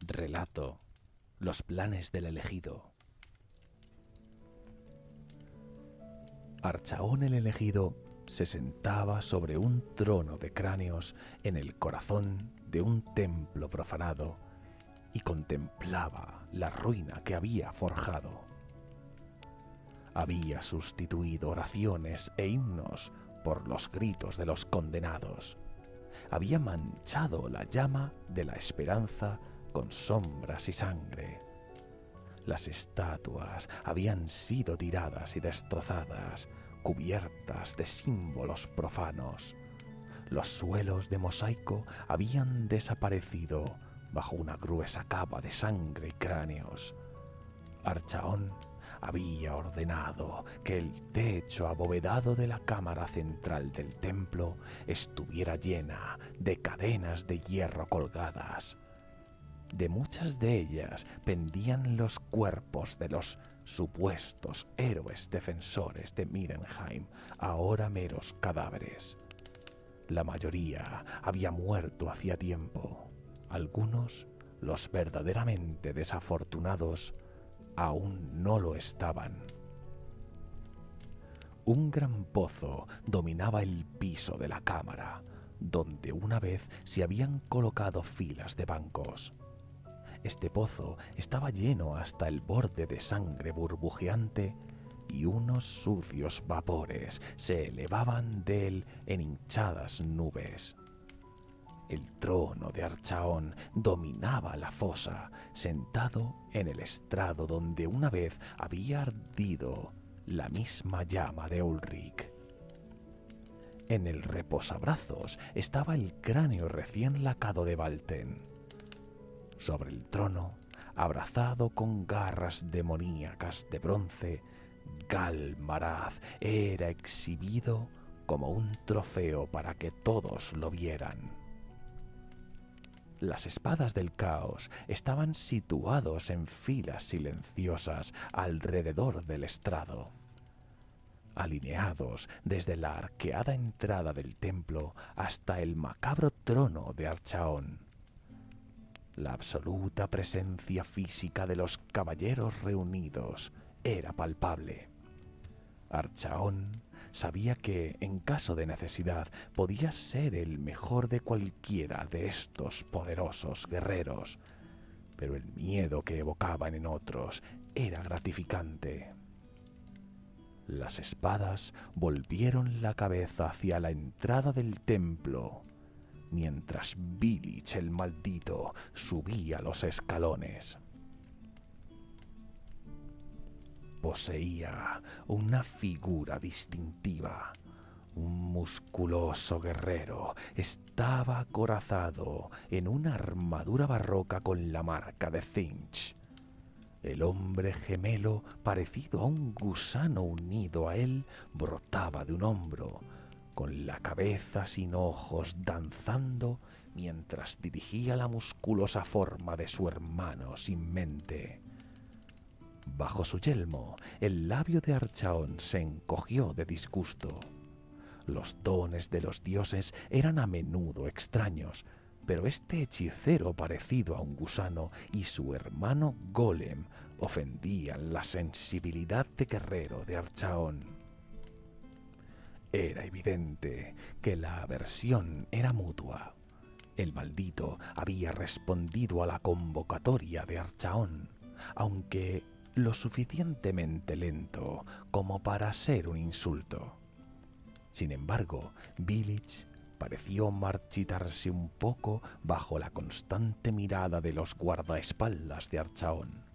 Relato: los planes del elegido. Archaon el elegido se sentaba sobre un trono de cráneos en el corazón de un templo profanado y contemplaba la ruina que había forjado. Había sustituido oraciones e himnos por los gritos de los condenados. Había manchado la llama de la esperanza con sombras y sangre. Las estatuas habían sido tiradas y destrozadas, cubiertas de símbolos profanos. Los suelos de mosaico habían desaparecido bajo una gruesa capa de sangre y cráneos. Archaon había ordenado que el techo abovedado de la cámara central del templo estuviera llena de cadenas de hierro colgadas. De muchas de ellas pendían los cuerpos de los supuestos héroes defensores de Midenheim, ahora meros cadáveres. La mayoría había muerto hacía tiempo. Algunos, los verdaderamente desafortunados, aún no lo estaban. Un gran pozo dominaba el piso de la cámara, donde una vez se habían colocado filas de bancos. Este pozo estaba lleno hasta el borde de sangre burbujeante y unos sucios vapores se elevaban de él en hinchadas nubes. El trono de Archaon dominaba la fosa, sentado en el estrado donde una vez había ardido la misma llama de Ulrich. En el reposabrazos estaba el cráneo recién lacado de Valten. Sobre el trono, abrazado con garras demoníacas de bronce, Gal-Maraz era exhibido como un trofeo para que todos lo vieran. Las espadas del caos estaban situados en filas silenciosas alrededor del estrado, alineados desde la arqueada entrada del templo hasta el macabro trono de Archaon. La absoluta presencia física de los caballeros reunidos era palpable. Archaon sabía que, en caso de necesidad, podía ser el mejor de cualquiera de estos poderosos guerreros, pero el miedo que evocaban en otros era gratificante. Las espadas volvieron la cabeza hacia la entrada del templo, mientras Vilich el maldito subía los escalones. Poseía una figura distintiva. Un musculoso guerrero estaba acorazado en una armadura barroca con la marca de Tzeentch. El hombre gemelo, parecido a un gusano unido a él, brotaba de un hombro, con la cabeza sin ojos danzando mientras dirigía la musculosa forma de su hermano sin mente. Bajo su yelmo, el labio de Archaon se encogió de disgusto. Los dones de los dioses eran a menudo extraños, pero este hechicero parecido a un gusano y su hermano Golem ofendían la sensibilidad de guerrero de Archaon. Era evidente que la aversión era mutua. El maldito había respondido a la convocatoria de Archaon, aunque lo suficientemente lento como para ser un insulto. Sin embargo, Vilich pareció marchitarse un poco bajo la constante mirada de los guardaespaldas de Archaon.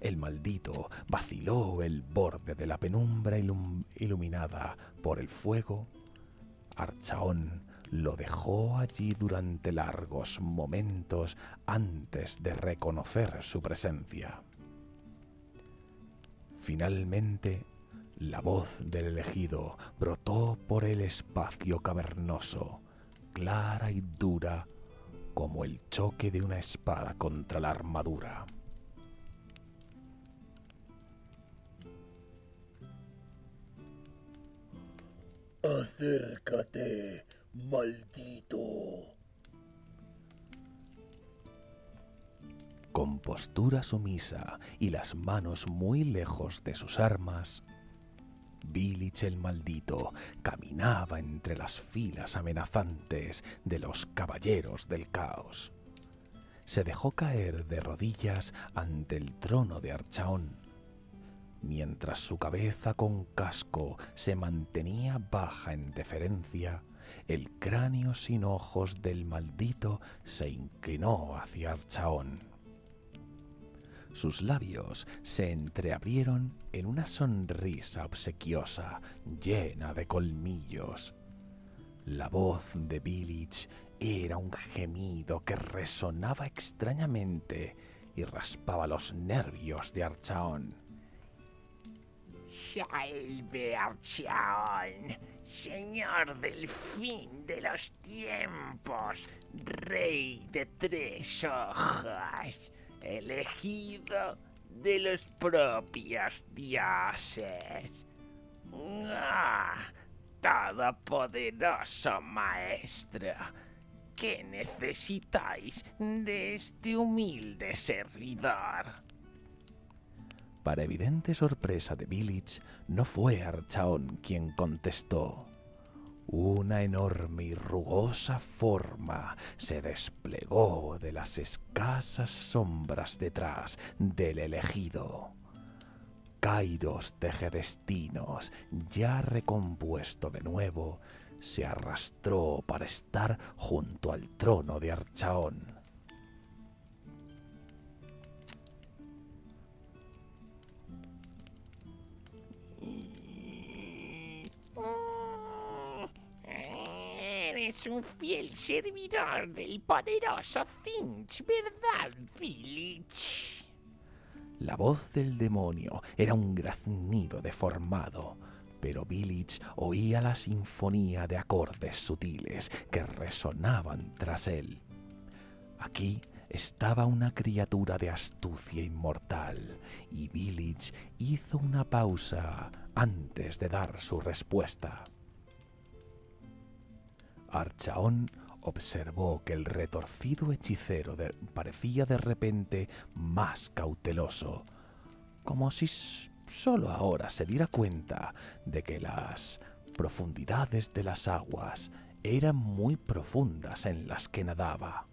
El maldito vaciló el borde de la penumbra iluminada por el fuego. Archaon lo dejó allí durante largos momentos antes de reconocer su presencia. Finalmente, la voz del elegido brotó por el espacio cavernoso, clara y dura como el choque de una espada contra la armadura. Acércate, maldito. Con postura sumisa y las manos muy lejos de sus armas, Vilich el maldito caminaba entre las filas amenazantes de los caballeros del caos. Se dejó caer de rodillas ante el trono de Archaon, mientras su cabeza con casco se mantenía baja en deferencia. El cráneo sin ojos del maldito se inclinó hacia Archaon. Sus labios se entreabrieron en una sonrisa obsequiosa, llena de colmillos. La voz de Vilich era un gemido que resonaba extrañamente y raspaba los nervios de Archaon. Salve, Archaon, señor del fin de los tiempos, rey de 3 ojos, elegido de los propios dioses. ¡Ah! Todopoderoso maestro, ¿qué necesitáis de este humilde servidor? Para evidente sorpresa de Vilich, no fue Archaon quien contestó. Una enorme y rugosa forma se desplegó de las escasas sombras detrás del elegido. Kairos Tegedestinos, ya recompuesto de nuevo, se arrastró para estar junto al trono de Archaon. Eres un fiel servidor del poderoso Tzeentch, ¿verdad, Vilich? La voz del demonio era un graznido deformado, pero Village oía la sinfonía de acordes sutiles que resonaban tras él. Aquí estaba una criatura de astucia inmortal, y Village hizo una pausa antes de dar su respuesta. Archaon observó que el retorcido hechicero parecía de repente más cauteloso, como si solo ahora se diera cuenta de que las profundidades de las aguas eran muy profundas en las que nadaba.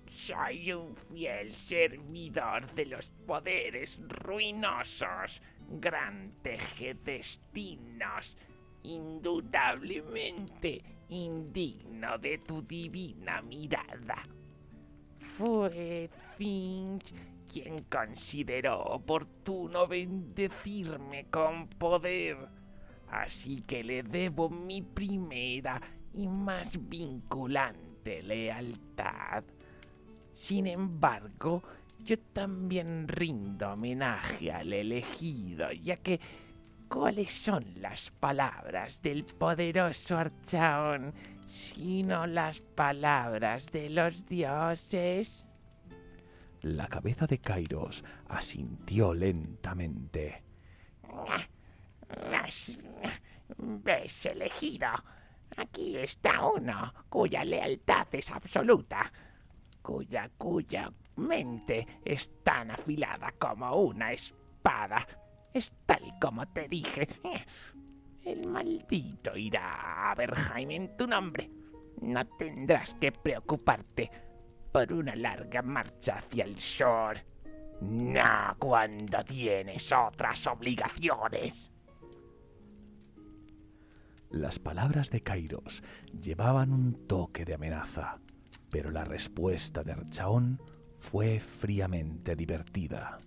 Soy un fiel servidor de los poderes ruinosos, gran tejedestinos, indudablemente indigno de tu divina mirada. Fue Finch quien consideró oportuno bendecirme con poder, así que le debo mi primera y más vinculante lealtad. Sin embargo, yo también rindo homenaje al elegido, ya que ¿cuáles son las palabras del poderoso Archaon, sino las palabras de los dioses? La cabeza de Kairos asintió lentamente. ¿Ves, elegido? Aquí está uno cuya lealtad es absoluta, cuya mente es tan afilada como una espada. Es tal como te dije. El maldito irá a Verheim en tu nombre. No tendrás que preocuparte por una larga marcha hacia el sur. No cuando tienes otras obligaciones. Las palabras de Kairos llevaban un toque de amenaza, pero la respuesta de Archaon fue fríamente divertida.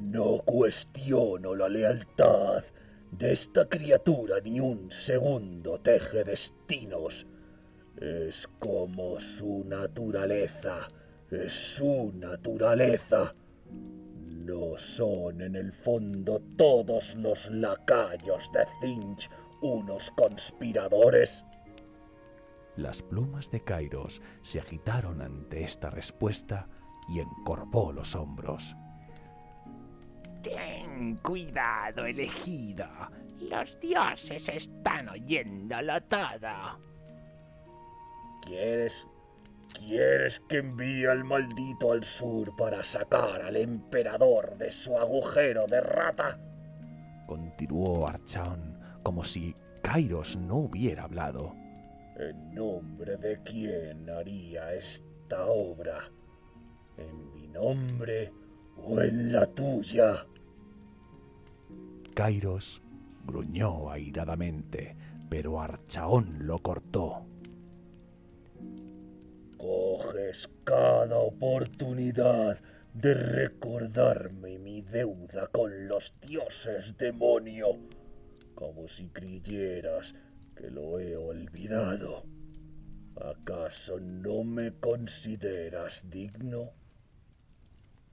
No cuestiono la lealtad de esta criatura ni un segundo, tejedestinos. Es como su naturaleza, es su naturaleza. ¿No son en el fondo todos los lacayos de Finch unos conspiradores? Las plumas de Kairos se agitaron ante esta respuesta y encorvó los hombros. Ten cuidado, elegido. Los dioses están oyéndolo todo. ¿Quieres que envíe al maldito al sur para sacar al emperador de su agujero de rata? Continuó Archaon, como si Kairos no hubiera hablado. ¿En nombre de quién haría esta obra? ¿En mi nombre o en la tuya? Kairos gruñó airadamente, pero Archaon lo cortó. Coges cada oportunidad de recordarme mi deuda con los dioses, demonio, como si creyeras que lo he olvidado. ¿Acaso no me consideras digno?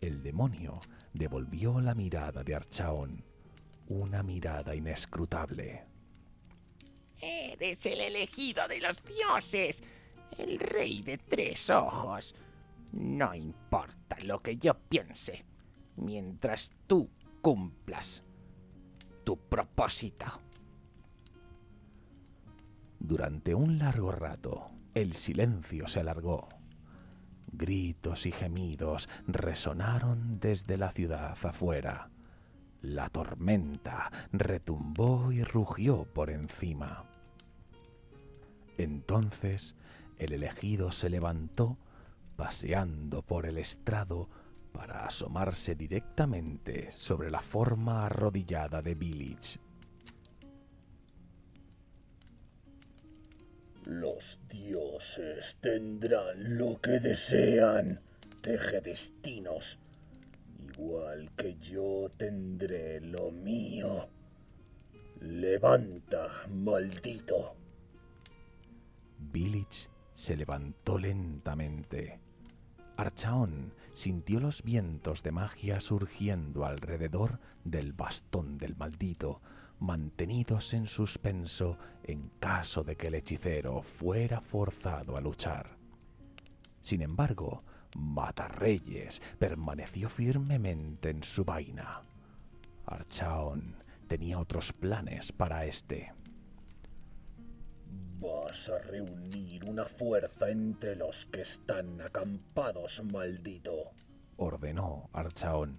El demonio devolvió la mirada de Archaon, una mirada inescrutable. Eres el elegido de los dioses, el rey de tres ojos. No importa lo que yo piense, mientras tú cumplas tu propósito. Durante un largo rato, el silencio se alargó. Gritos y gemidos resonaron desde la ciudad afuera. La tormenta retumbó y rugió por encima. Entonces el elegido se levantó, paseando por el estrado para asomarse directamente sobre la forma arrodillada de Village. Los dioses tendrán lo que desean, tejedestinos, igual que yo tendré lo mío. Levanta, maldito. Village se levantó lentamente. Archaon sintió los vientos de magia surgiendo alrededor del bastón del maldito, mantenidos en suspenso en caso de que el hechicero fuera forzado a luchar. Sin embargo, Matarreyes permaneció firmemente en su vaina. Archaon tenía otros planes para este. Vas a reunir una fuerza entre los que están acampados, maldito, ordenó Archaon.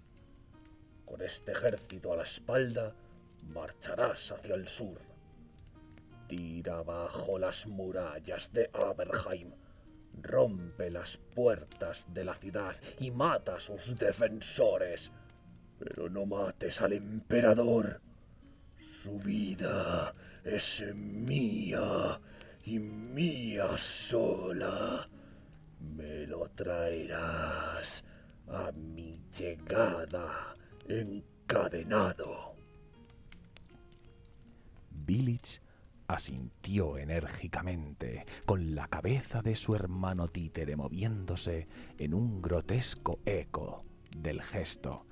Con este ejército a la espalda, marcharás hacia el sur. Tira abajo las murallas de Aberheim, rompe las puertas de la ciudad y mata a sus defensores. Pero no mates al emperador. Su vida es mía y mía sola. Me lo traerás a mi llegada encadenado. Village asintió enérgicamente, con la cabeza de su hermano títere moviéndose en un grotesco eco del gesto.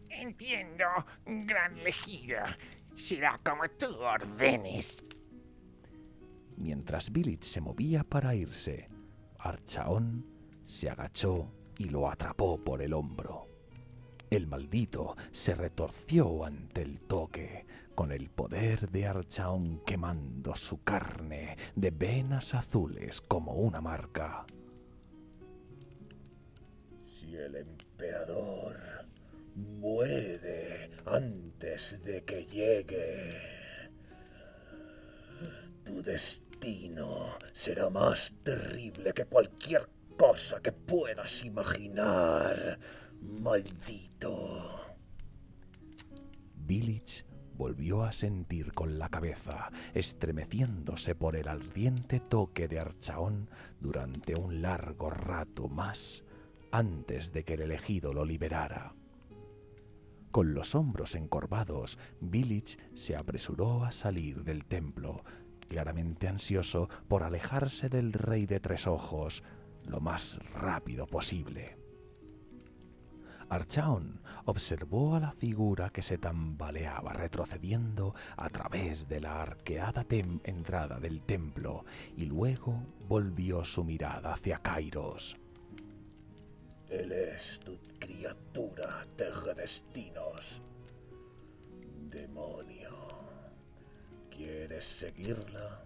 Entiendo, gran Legida. Será como tú ordenes. Mientras Village se movía para irse, Archaon se agachó y lo atrapó por el hombro. El maldito se retorció ante el toque, con el poder de Archaon quemando su carne de venas azules como una marca. Si el emperador muere antes de que llegue, tu destino será más terrible que cualquier cosa que puedas imaginar, maldito. Village volvió a sentir con la cabeza, estremeciéndose por el ardiente toque de Archaon durante un largo rato más, antes de que el elegido lo liberara. Con los hombros encorvados, Village se apresuró a salir del templo, claramente ansioso por alejarse del Rey de Tres Ojos lo más rápido posible. Archaon observó a la figura que se tambaleaba retrocediendo a través de la arqueada entrada del templo y luego volvió su mirada hacia Kairos. Él es tu criatura, tejadestinos. Demonio, ¿quieres seguirla?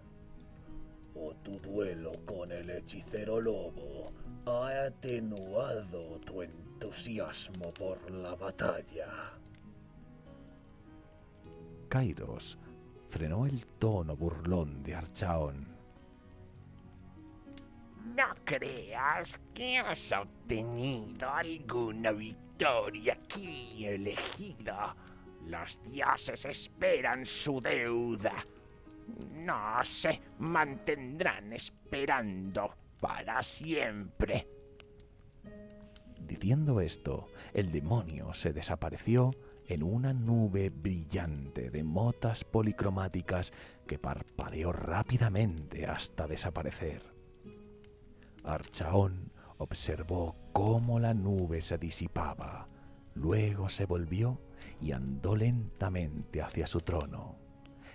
¿O tu duelo con el hechicero lobo ha atenuado tu entusiasmo por la batalla? Kairos frenó el tono burlón de Archaon. No creas que has obtenido alguna victoria aquí, elegido. Los dioses esperan su deuda. No se mantendrán esperando para siempre. Diciendo esto, el demonio se desapareció en una nube brillante de motas policromáticas que parpadeó rápidamente hasta desaparecer. Archaon observó cómo la nube se disipaba, luego se volvió y andó lentamente hacia su trono.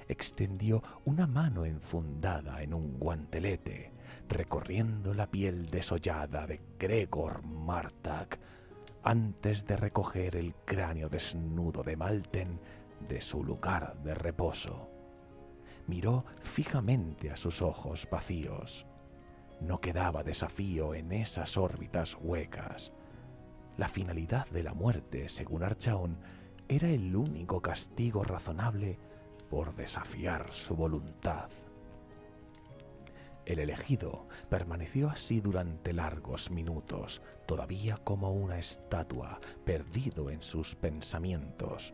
Extendió una mano enfundada en un guantelete, recorriendo la piel desollada de Gregor Martak, antes de recoger el cráneo desnudo de Malten de su lugar de reposo. Miró fijamente a sus ojos vacíos. No quedaba desafío en esas órbitas huecas. La finalidad de la muerte, según Archaon, era el único castigo razonable por desafiar su voluntad. El elegido permaneció así durante largos minutos, todavía como una estatua, perdido en sus pensamientos.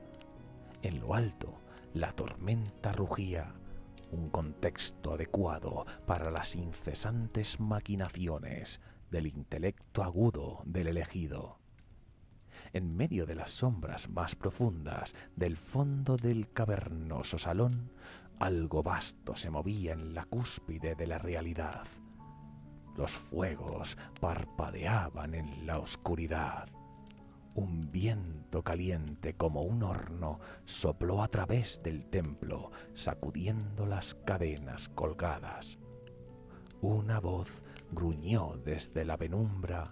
En lo alto, la tormenta rugía, un contexto adecuado para las incesantes maquinaciones del intelecto agudo del elegido. En medio de las sombras más profundas del fondo del cavernoso salón, algo vasto se movía en la cúspide de la realidad. Los fuegos parpadeaban en la oscuridad. Un viento caliente como un horno sopló a través del templo, sacudiendo las cadenas colgadas. Una voz gruñó desde la penumbra,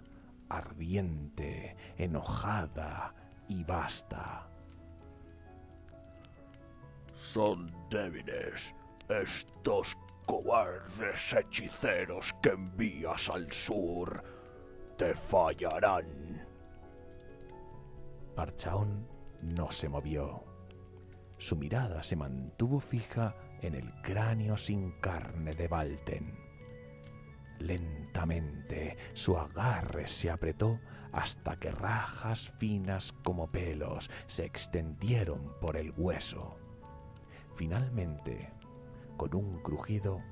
ardiente, enojada y vasta. Son débiles estos cobardes hechiceros que envías al sur. Te fallarán. Archaón no se movió. Su mirada se mantuvo fija en el cráneo sin carne de Valten. Lentamente su agarre se apretó hasta que rajas finas como pelos se extendieron por el hueso. Finalmente, con un crujido,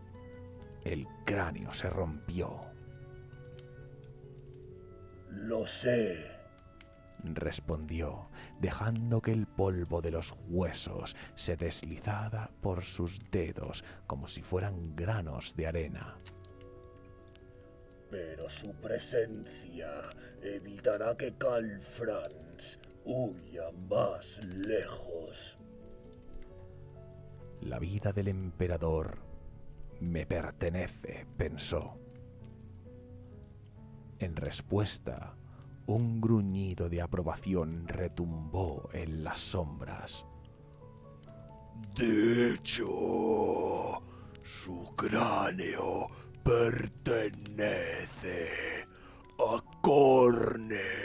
el cráneo se rompió. Lo sé. Respondió, dejando que el polvo de los huesos se deslizara por sus dedos como si fueran granos de arena. Pero su presencia evitará que Calfrans huya más lejos. La vida del emperador me pertenece, pensó. En respuesta, un gruñido de aprobación retumbó en las sombras. De hecho, su cráneo pertenece a Corne.